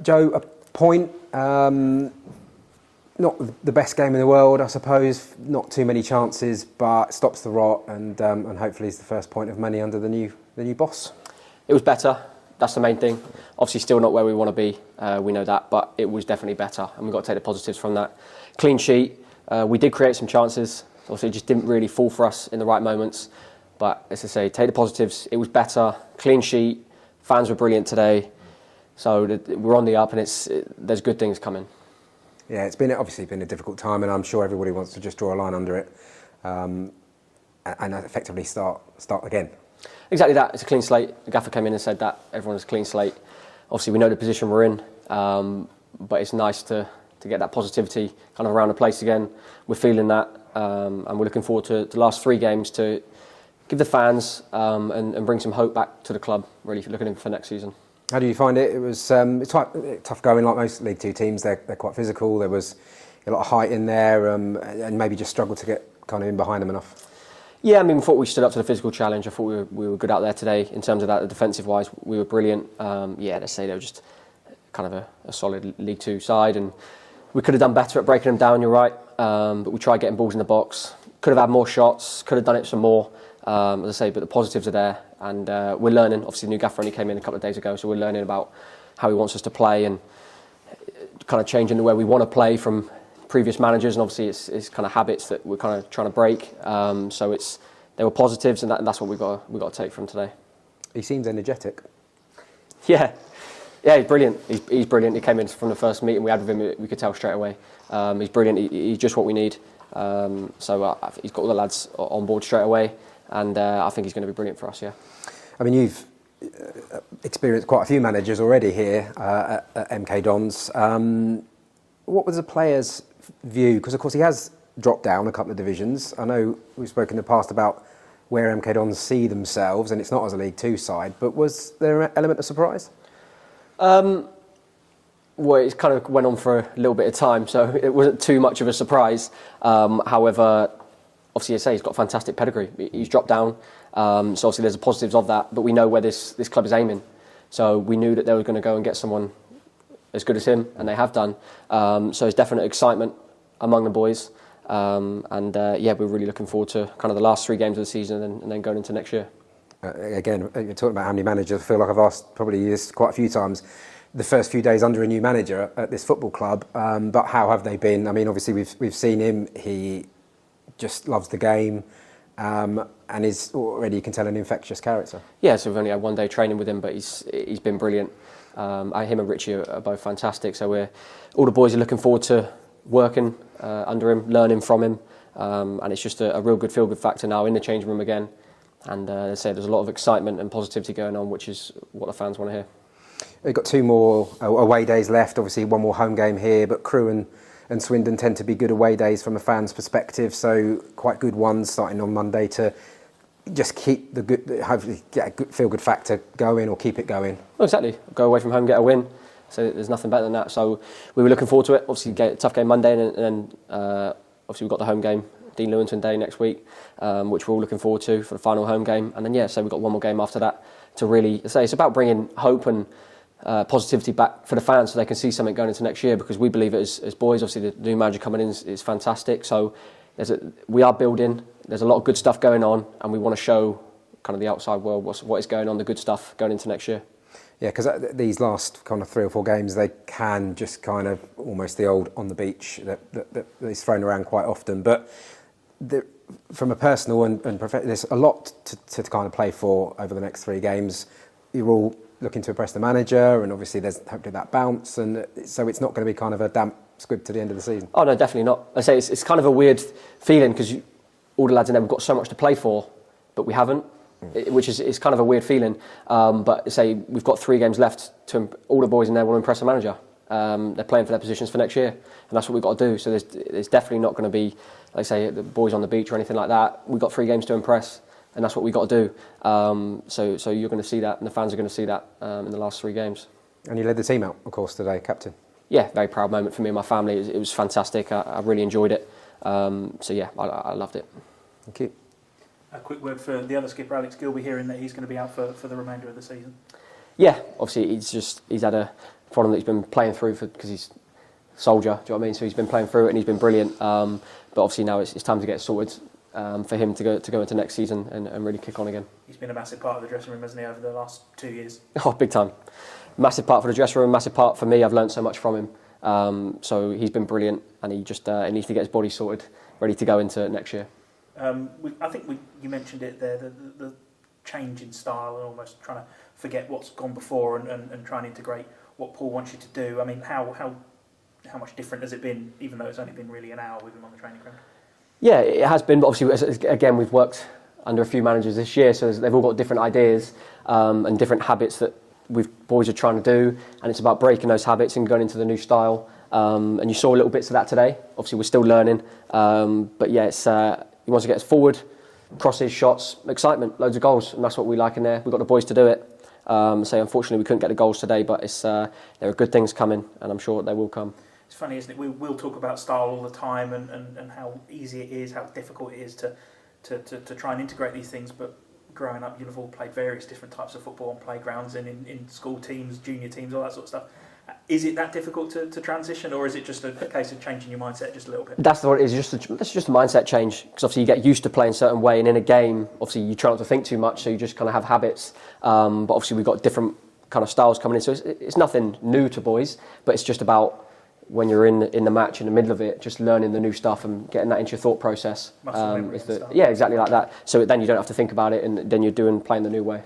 Joe, a point. Not the best game in the world, I suppose. Not too many chances, but stops the rot, and hopefully is the first point of many under the new boss. It was better. That's the main thing. Obviously, still not where we want to be. We know that, but it was definitely better, and we've got to take the positives from that. Clean sheet. We did create some chances. Obviously, it just didn't really fall for us in the right moments. But as I say, take the positives. It was better. Clean sheet. Fans were brilliant today. So we're on the up, and there's good things coming. Yeah, it's obviously been a difficult time, and I'm sure everybody wants to just draw a line under it and effectively start again. Exactly that. It's a clean slate. The gaffer came in and said that everyone's a clean slate. Obviously, we know the position we're in, but it's nice to get that positivity kind of around the place again. We're feeling that, and we're looking forward to the last 3 games to give the fans and bring some hope back to the club, really looking in for next season. How do you find it? It was it's tough going, like most League Two teams. They're quite physical. There was a lot of height in there, and maybe just struggled to get kind of in behind them enough. Yeah, I mean, we thought we stood up to the physical challenge. I thought we were good out there today in terms of that. Defensive-wise, we were brilliant. Let's say they were just kind of a solid League Two side, and we could have done better at breaking them down, you're right. But we tried getting balls in the box. Could have had more shots, could have done it some more. As I say, but the positives are there, and we're learning. Obviously, the new gaffer only came in a couple of days ago, so we're learning about how he wants us to play and kind of changing the way we want to play from previous managers. And obviously, it's kind of habits that we're kind of trying to break. So there were positives, and that's what we've got to take from today. He seems energetic. Yeah, he's brilliant. He's brilliant. He came in from the first meeting we had with him. We could tell straight away. He's brilliant. He's just what we need. So he's got all the lads on board straight away. And I think he's going to be brilliant for us, yeah. I mean, you've experienced quite a few managers already here at MK Dons. What was the players' view? Because, of course, he has dropped down a couple of divisions. I know we've spoken in the past about where MK Dons see themselves, and it's not as a League Two side, but was there an element of surprise? Well, it kind of went on for a little bit of time, so it wasn't too much of a surprise. However, obviously, as I say, he's got fantastic pedigree. He's dropped down, so obviously there's the positives of that. But we know where this club is aiming, so we knew that they were going to go and get someone as good as him, and they have done. So there's definite excitement among the boys, we're really looking forward to kind of the last 3 games of the season and then going into next year. Again, you're talking about how many managers. I feel like I've asked probably this quite a few times. The first few days under a new manager at this football club, but how have they been? I mean, obviously we've seen him. He just loves the game, and is already, you can tell, an infectious character. Yeah, so we've only had 1 day training with him, but he's been brilliant. Him and Richie are both fantastic. So all the boys are looking forward to working under him, learning from him, and it's just a real good feel-good factor now in the changing room again. And they say there's a lot of excitement and positivity going on, which is what the fans want to hear. They've got 2 more away days left. Obviously, 1 more home game here, but Crewe and Swindon tend to be good away days from a fan's perspective, so quite good ones starting on Monday to just keep the good, hopefully get a good feel-good factor going or keep it going. Well, exactly. Go away from home, get a win. So there's nothing better than that. So we were looking forward to it. Obviously, get a tough game Monday, and then obviously we've got the home game, Dean Lewington Day next week, which we're all looking forward to for the final home game. And then so we've got 1 more game after that to really say it's about bringing hope and positivity back for the fans so they can see something going into next year, because we believe it as boys. Obviously the new manager coming in is fantastic, so we are building. There's a lot of good stuff going on, and we want to show kind of the outside world what is going on, the good stuff going into next year. Yeah, because these last kind of 3 or 4 games, they can just kind of almost the old on the beach that is thrown around quite often, but from a personal and professional, there's a lot to kind of play for over the next 3 games. You're all looking to impress the manager, and obviously there's hopefully that bounce, and so it's not going to be kind of a damp squib to the end of the season. Oh no, definitely not. I say it's kind of a weird feeling, because all the lads in there have got so much to play for, but we haven't, which is kind of a weird feeling. But say we've got 3 games left to all the boys in there want to impress the manager. They're playing for their positions for next year, and that's what we've got to do. So there's definitely not going to be, like say, the boys on the beach or anything like that. We've got 3 games to impress, and that's what we've got to do. So you're going to see that, and the fans are going to see that in the last 3 games. And you led the team out, of course, today, captain. Yeah, very proud moment for me and my family. It was fantastic. I really enjoyed it. I loved it. Thank you. A quick word for the other skipper, Alex Gilby, hearing that he's going to be out for the remainder of the season. Yeah, obviously he's had from him that he's been playing through because he's a soldier. Do you know what I mean? So he's been playing through it and he's been brilliant. But obviously now it's time to get sorted for him to go into next season and really kick on again. He's been a massive part of the dressing room, hasn't he, over the last 2 years? Oh, big time. Massive part for the dressing room, massive part for me. I've learned so much from him. So he's been brilliant, and he just he needs to get his body sorted, ready to go into next year. I think you mentioned it there, the change in style and almost trying to forget what's gone before and try and integrate what Paul wants you to do. I mean, how much different has it been, even though it's only been really an hour with him on the training ground? Yeah, it has been, but obviously, again, we've worked under a few managers this year, so they've all got different ideas and different habits that boys are trying to do, and it's about breaking those habits and going into the new style. And you saw little bits of that today. Obviously, we're still learning, but yeah, he wants to get us forward, crosses, shots, excitement, loads of goals, and that's what we like in there. We've got the boys to do it. So unfortunately, we couldn't get the goals today, but there are good things coming, and I'm sure they will come. It's funny, isn't it? We'll talk about style all the time and how easy it is, how difficult it is to try and integrate these things, but growing up, you've all played various different types of football on playgrounds and in school teams, junior teams, all that sort of stuff. Is it that difficult to transition, or is it just a case of changing your mindset just a little bit? That's what it is. It's just a mindset change, because obviously you get used to playing a certain way, and in a game, obviously you try not to think too much, so you just kind of have habits. But obviously we've got different kind of styles coming in, so it's nothing new to boys, but it's just about when you're in the match, in the middle of it, just learning the new stuff and getting that into your thought process. Muscle memory and stuff. Yeah, exactly like that. So then you don't have to think about it, and then you're playing the new way.